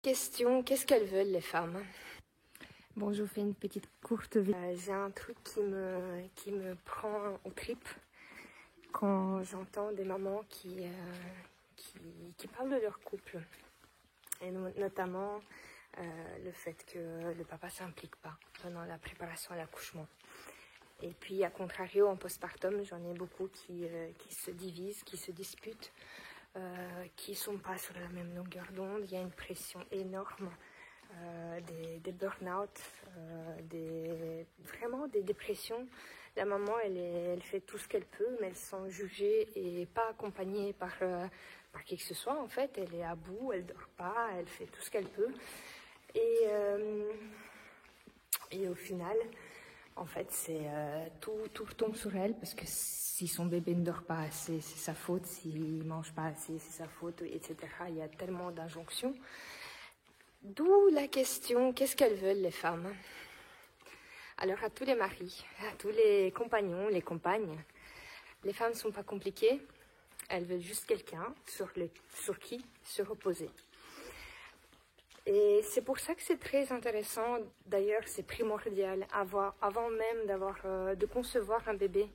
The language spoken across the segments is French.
Question, qu'est-ce qu'elles veulent les femmes? Bon, je vous fais une petite courte vidéo. J'ai un truc qui me prend aux tripes quand j'entends des mamans qui parlent de leur couple. Et notamment le fait que le papa ne s'implique pas pendant la préparation à l'accouchement. Et puis, à contrario, en postpartum, j'en ai beaucoup qui se divisent, qui se disputent, qui ne sont pas sur la même longueur d'onde. Il y a une pression énorme, des burn-out, vraiment des dépressions. La maman, elle fait tout ce qu'elle peut, mais elle se sent jugée et pas accompagnée par qui que ce soit. En fait, elle est à bout, elle ne dort pas, elle fait tout ce qu'elle peut. Et au final, en fait, tout retombe sur elle, parce que si son bébé ne dort pas assez, c'est sa faute. S'il ne mange pas assez, c'est sa faute, etc. Il y a tellement d'injonctions. D'où la question, qu'est-ce qu'elles veulent les femmes? Alors à tous les maris, à tous les compagnons, les compagnes, les femmes ne sont pas compliquées. Elles veulent juste quelqu'un sur qui se reposer. Et c'est pour ça que c'est très intéressant, d'ailleurs c'est primordial, avant même de concevoir un bébé,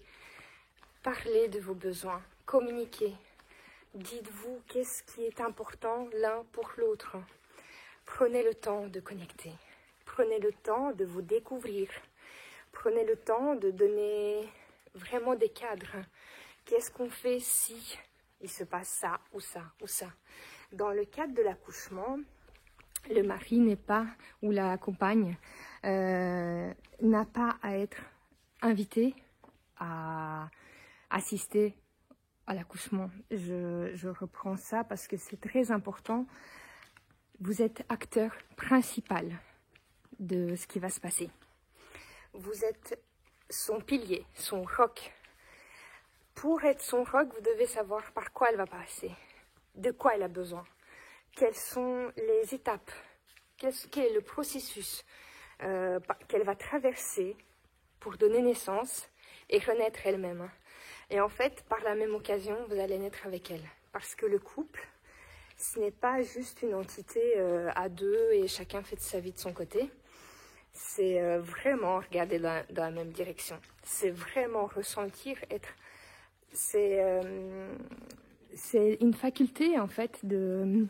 parlez de vos besoins, communiquez. Dites-vous qu'est-ce qui est important l'un pour l'autre. Prenez le temps de connecter, prenez le temps de vous découvrir, prenez le temps de donner vraiment des cadres. Qu'est-ce qu'on fait si il se passe ça ou ça ou ça? Dans le cadre de l'accouchement, le mari n'est pas, ou la compagne, n'a pas à être invité à assister à l'accouchement. Je reprends ça parce que c'est très important. Vous êtes acteur principal de ce qui va se passer. Vous êtes son pilier, son roc. Pour être son roc, vous devez savoir par quoi elle va passer, de quoi elle a besoin. Quelles sont les étapes, quel est le processus qu'elle va traverser pour donner naissance et renaître elle-même. Et en fait, par la même occasion, vous allez naître avec elle. Parce que le couple, ce n'est pas juste une entité à deux et chacun fait de sa vie de son côté. C'est vraiment regarder dans la même direction. C'est vraiment ressentir, c'est une faculté en fait de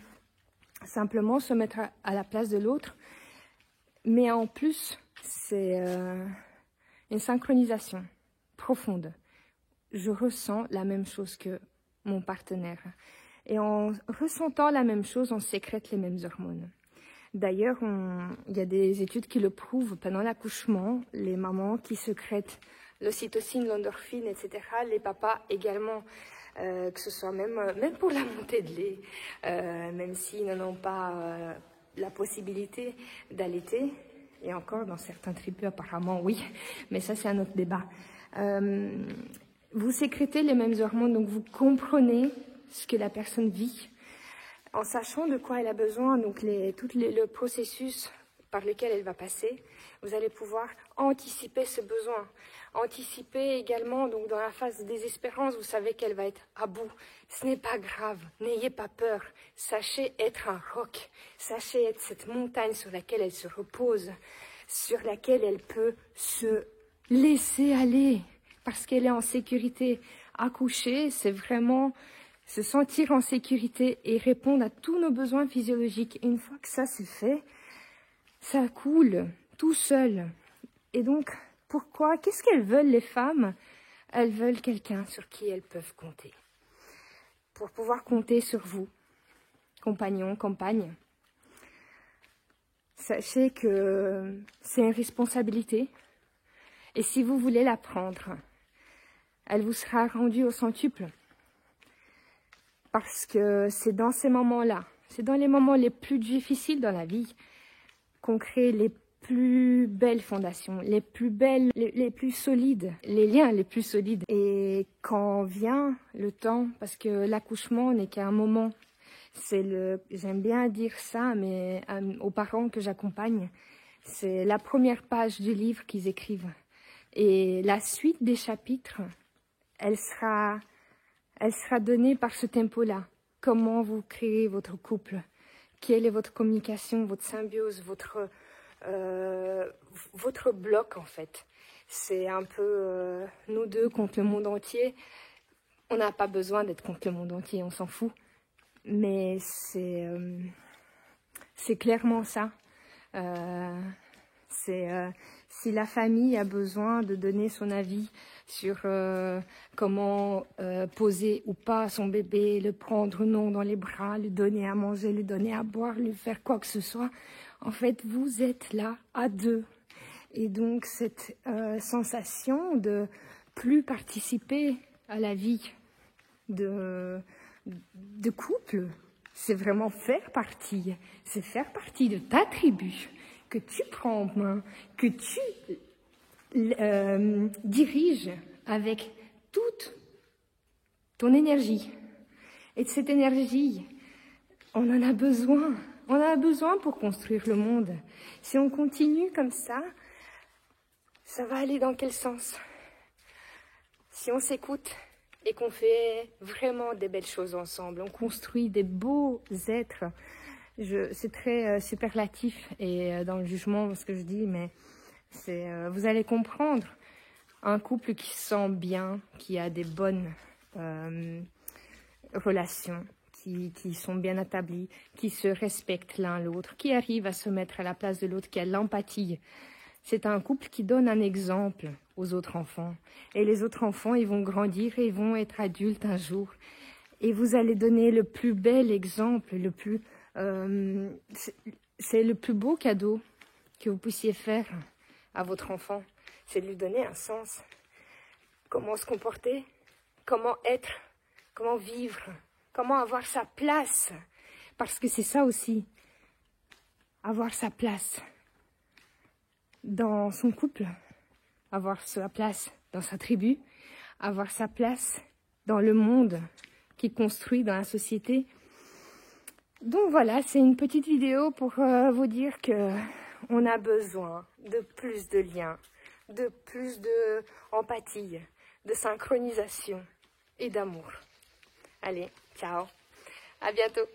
simplement se mettre à la place de l'autre, mais en plus c'est une synchronisation profonde. Je ressens la même chose que mon partenaire, et en ressentant la même chose, on sécrète les mêmes hormones. D'ailleurs, il y a des études qui le prouvent. Pendant l'accouchement, les mamans qui sécrètent l'ocytocine, l'endorphine, etc., les papas également, que ce soit même pour la montée de lait, même s'ils n'en ont pas la possibilité d'allaiter, et encore dans certains tribus apparemment oui, mais ça c'est un autre débat. Vous sécrétez les mêmes hormones, donc vous comprenez ce que la personne vit, en sachant de quoi elle a besoin, donc le processus par lequel elle va passer, vous allez pouvoir anticiper ce besoin. Anticiper également, donc dans la phase de désespérance, vous savez qu'elle va être à bout. Ce n'est pas grave, n'ayez pas peur. Sachez être un roc, sachez être cette montagne sur laquelle elle se repose, sur laquelle elle peut se laisser aller, parce qu'elle est en sécurité. Accoucher, c'est vraiment se sentir en sécurité et répondre à tous nos besoins physiologiques. Une fois que ça c'est fait, ça coule tout seul. Et donc, pourquoi? Qu'est-ce qu'elles veulent les femmes? Elles veulent quelqu'un sur qui elles peuvent compter. Pour pouvoir compter sur vous, compagnons, compagnes. Sachez que c'est une responsabilité. Et si vous voulez la prendre, elle vous sera rendue au centuple. Parce que c'est dans ces moments-là, c'est dans les moments les plus difficiles dans la vie qu'on crée les plus belles fondations, les plus belles, les plus solides, les liens les plus solides. Et quand vient le temps, parce que l'accouchement n'est qu'un moment, j'aime bien dire ça, mais aux parents que j'accompagne, c'est la première page du livre qu'ils écrivent. Et la suite des chapitres, elle sera donnée par ce tempo-là. Comment vous créez votre couple? Quelle est votre communication, votre symbiose, votre bloc en fait? C'est un peu nous deux contre le monde entier. On n'a pas besoin d'être contre le monde entier, on s'en fout. Mais c'est clairement ça. Si la famille a besoin de donner son avis sur comment poser ou pas son bébé, le prendre ou non dans les bras, lui donner à manger, lui donner à boire, lui faire quoi que ce soit, en fait, vous êtes là à deux. Et donc, cette sensation de plus participer à la vie de couple, c'est vraiment faire partie. C'est faire partie de ta tribu que tu prends en main, que tu diriges avec toute ton énergie. Et de cette énergie, on en a besoin. On en a besoin pour construire le monde. Si on continue comme ça va aller dans quel sens? Si on s'écoute et qu'on fait vraiment des belles choses ensemble, on construit des beaux êtres. C'est très superlatif et dans le jugement ce que je dis, mais vous allez comprendre. Un couple qui se sent bien, qui a des bonnes relations, qui sont bien établis, qui se respectent l'un l'autre, qui arrivent à se mettre à la place de l'autre, qui a l'empathie. C'est un couple qui donne un exemple aux autres enfants. Et les autres enfants, ils vont grandir et ils vont être adultes un jour. Et vous allez donner le plus bel exemple, c'est le plus beau cadeau que vous puissiez faire à votre enfant. C'est de lui donner un sens. Comment se comporter, comment être, comment vivre, comment avoir sa place. Parce que c'est ça aussi, avoir sa place dans son couple, avoir sa place dans sa tribu, avoir sa place dans le monde qui construit dans la société. Donc voilà, c'est une petite vidéo pour vous dire que on a besoin de plus de liens, de plus de empathie, de synchronisation et d'amour. Allez, ciao, à bientôt.